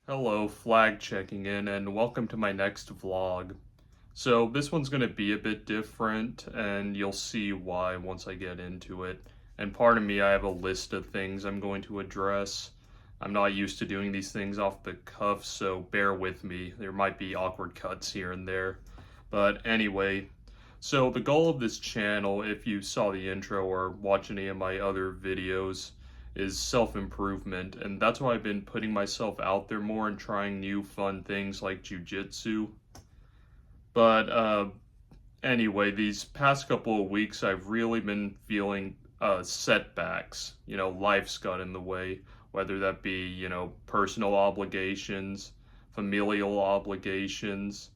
Hello, Flagg checking in, and welcome to my next vlog. So this one's going to be a bit different, and you'll see why once I get into it. And pardon me, I have a list of things I'm going to address. I'm not used to doing these things off the cuff, so bear with me. There might be awkward cuts here and there. But anyway, so the goal of this channel, if you saw the intro or watch any of my other videos, is self-improvement, and that's why I've been putting myself out there more and trying new fun things like jujitsu. But anyway, these past couple of weeks I've really been feeling setbacks. Life's got in the way, whether that be, personal obligations, familial obligations,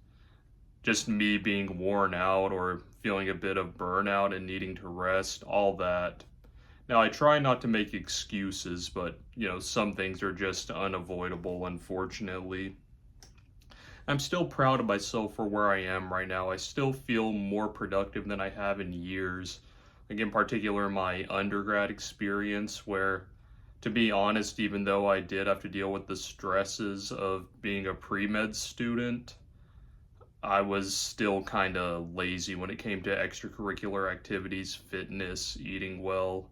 just me being worn out or feeling a bit of burnout and needing to rest, all that. Now, I try not to make excuses, but, some things are just unavoidable, unfortunately. I'm still proud of myself for where I am right now. I still feel more productive than I have in years. Like, in particular, my undergrad experience, where, to be honest, even though I did have to deal with the stresses of being a pre-med student, I was still kind of lazy when it came to extracurricular activities, fitness, eating well,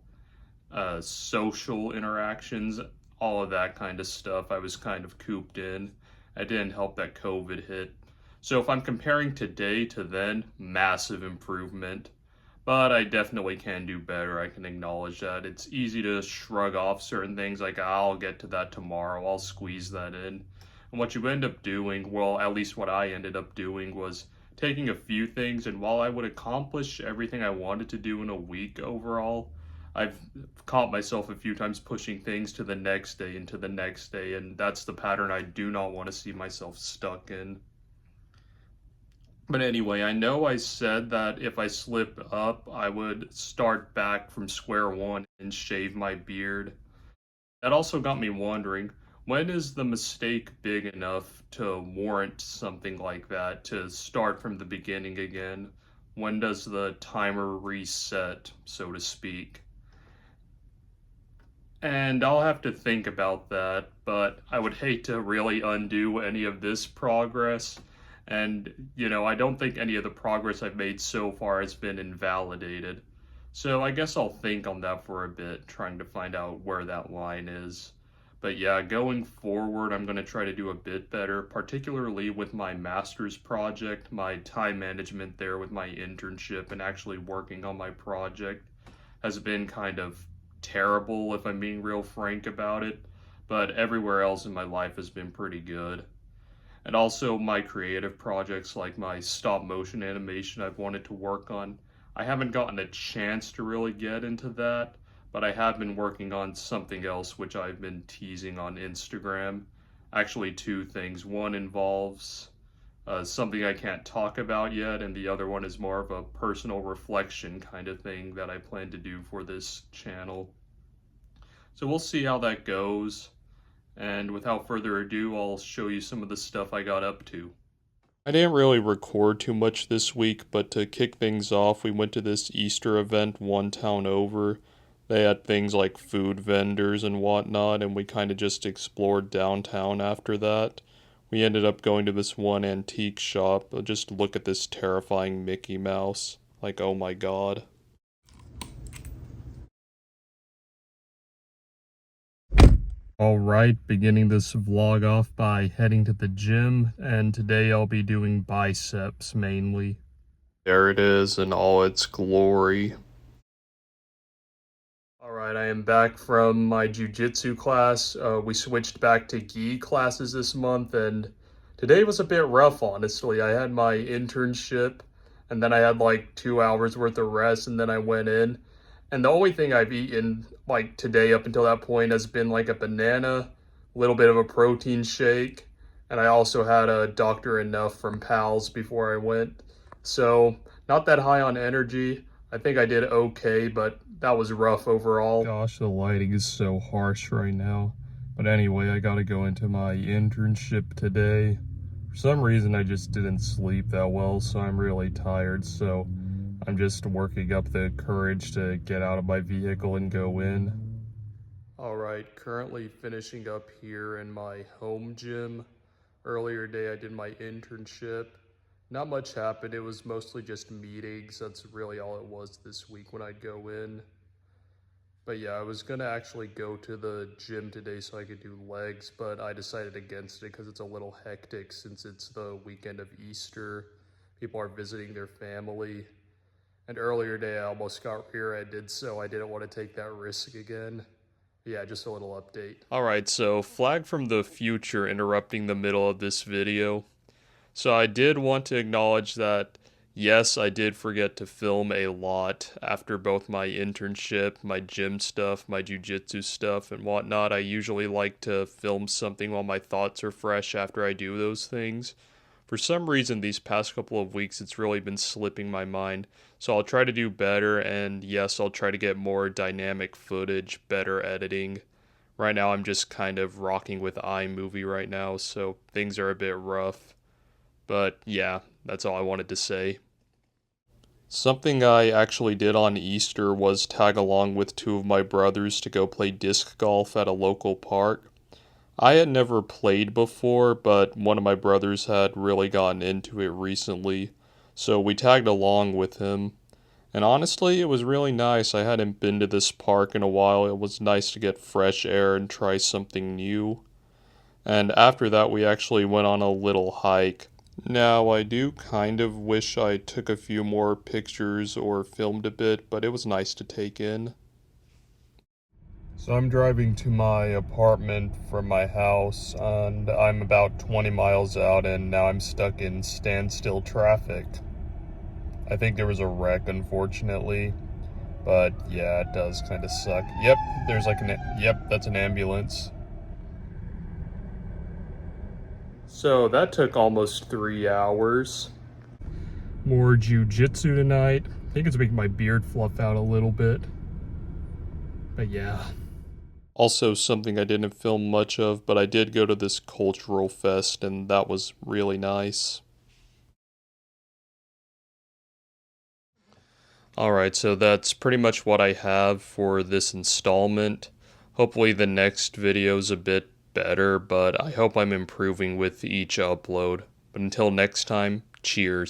social interactions, all of that kind of stuff. I was kind of cooped in. It didn't help that COVID hit. So if I'm comparing today to then, massive improvement. But I definitely can do better. I can acknowledge that. It's easy to shrug off certain things like, I'll get to that tomorrow, I'll squeeze that in. And what you end up doing, well, at least what I ended up doing, was taking a few things, and while I would accomplish everything I wanted to do in a week overall, I've caught myself a few times pushing things to the next day and to the next day, and that's the pattern I do not want to see myself stuck in. But anyway, I know I said that if I slip up, I would start back from square one and shave my beard. That also got me wondering, when is the mistake big enough to warrant something like that, to start from the beginning again? When does the timer reset, so to speak? And I'll have to think about that, but I would hate to really undo any of this progress. And, I don't think any of the progress I've made so far has been invalidated. So I guess I'll think on that for a bit, trying to find out where that line is. But yeah, going forward, I'm going to try to do a bit better, particularly with my master's project, my time management there with my internship and actually working on my project has been kind of terrible, if I'm being real frank about it, but everywhere else in my life has been pretty good. And also my creative projects like my stop motion animation I've wanted to work on. I haven't gotten a chance to really get into that, but I have been working on something else which I've been teasing on Instagram. Actually, two things. One involves something I can't talk about yet, and the other one is more of a personal reflection kind of thing that I plan to do for this channel. So we'll see how that goes, and without further ado, I'll show you some of the stuff I got up to. I didn't really record too much this week, but to kick things off, we went to this Easter event one town over. They had things like food vendors and whatnot, and we kind of just explored downtown after that. We ended up going to this one antique shop. Just look at this terrifying Mickey Mouse. Like, oh my god. Alright, beginning this vlog off by heading to the gym, and today I'll be doing biceps mainly. There it is in all its glory. Alright, I am back from my jujitsu class. We switched back to gi classes this month, and today was a bit rough, honestly. I had my internship, and then I had like 2 hours worth of rest, and then I went in. And the only thing I've eaten like today up until that point has been like a banana, a little bit of a protein shake, and I also had a Dr. Enough from Pals before I went. So not that high on energy. I think I did okay, but that was rough overall. Gosh, the lighting is so harsh right now. But anyway, I gotta go into my internship today. For some reason, I just didn't sleep that well, so I'm really tired. So I'm just working up the courage to get out of my vehicle and go in. Alright, currently finishing up here in my home gym. Earlier today I did my internship. Not much happened, it was mostly just meetings. That's really all it was this week when I'd go in. But yeah, I was gonna actually go to the gym today so I could do legs, but I decided against it because it's a little hectic since it's the weekend of Easter. People are visiting their family. And earlier today I almost got rear-ended, so I didn't want to take that risk again. Yeah, just a little update. Alright, so Flagg from the future interrupting the middle of this video. So I did want to acknowledge that, yes, I did forget to film a lot after both my internship, my gym stuff, my jujitsu stuff, and whatnot. I usually like to film something while my thoughts are fresh after I do those things. For some reason, these past couple of weeks, it's really been slipping my mind. So I'll try to do better, and yes, I'll try to get more dynamic footage, better editing. Right now, I'm just kind of rocking with iMovie right now, so things are a bit rough. But yeah, that's all I wanted to say. Something I actually did on Easter was tag along with two of my brothers to go play disc golf at a local park. I had never played before, but one of my brothers had really gotten into it recently, so we tagged along with him. And honestly, it was really nice. I hadn't been to this park in a while. It was nice to get fresh air and try something new. And after that, we actually went on a little hike. Now, I do kind of wish I took a few more pictures or filmed a bit, but it was nice to take in. So I'm driving to my apartment from my house, and I'm about 20 miles out, and now I'm stuck in standstill traffic. I think there was a wreck, unfortunately, but yeah, it does kind of suck. Yep, there's like yep, that's an ambulance. So that took almost 3 hours. More jujitsu tonight. I think it's making my beard fluff out a little bit. But yeah. Also, something I didn't film much of, but I did go to this cultural fest, and that was really nice. Alright, so that's pretty much what I have for this installment. Hopefully the next video's a bit better, but I hope I'm improving with each upload. But until next time, cheers.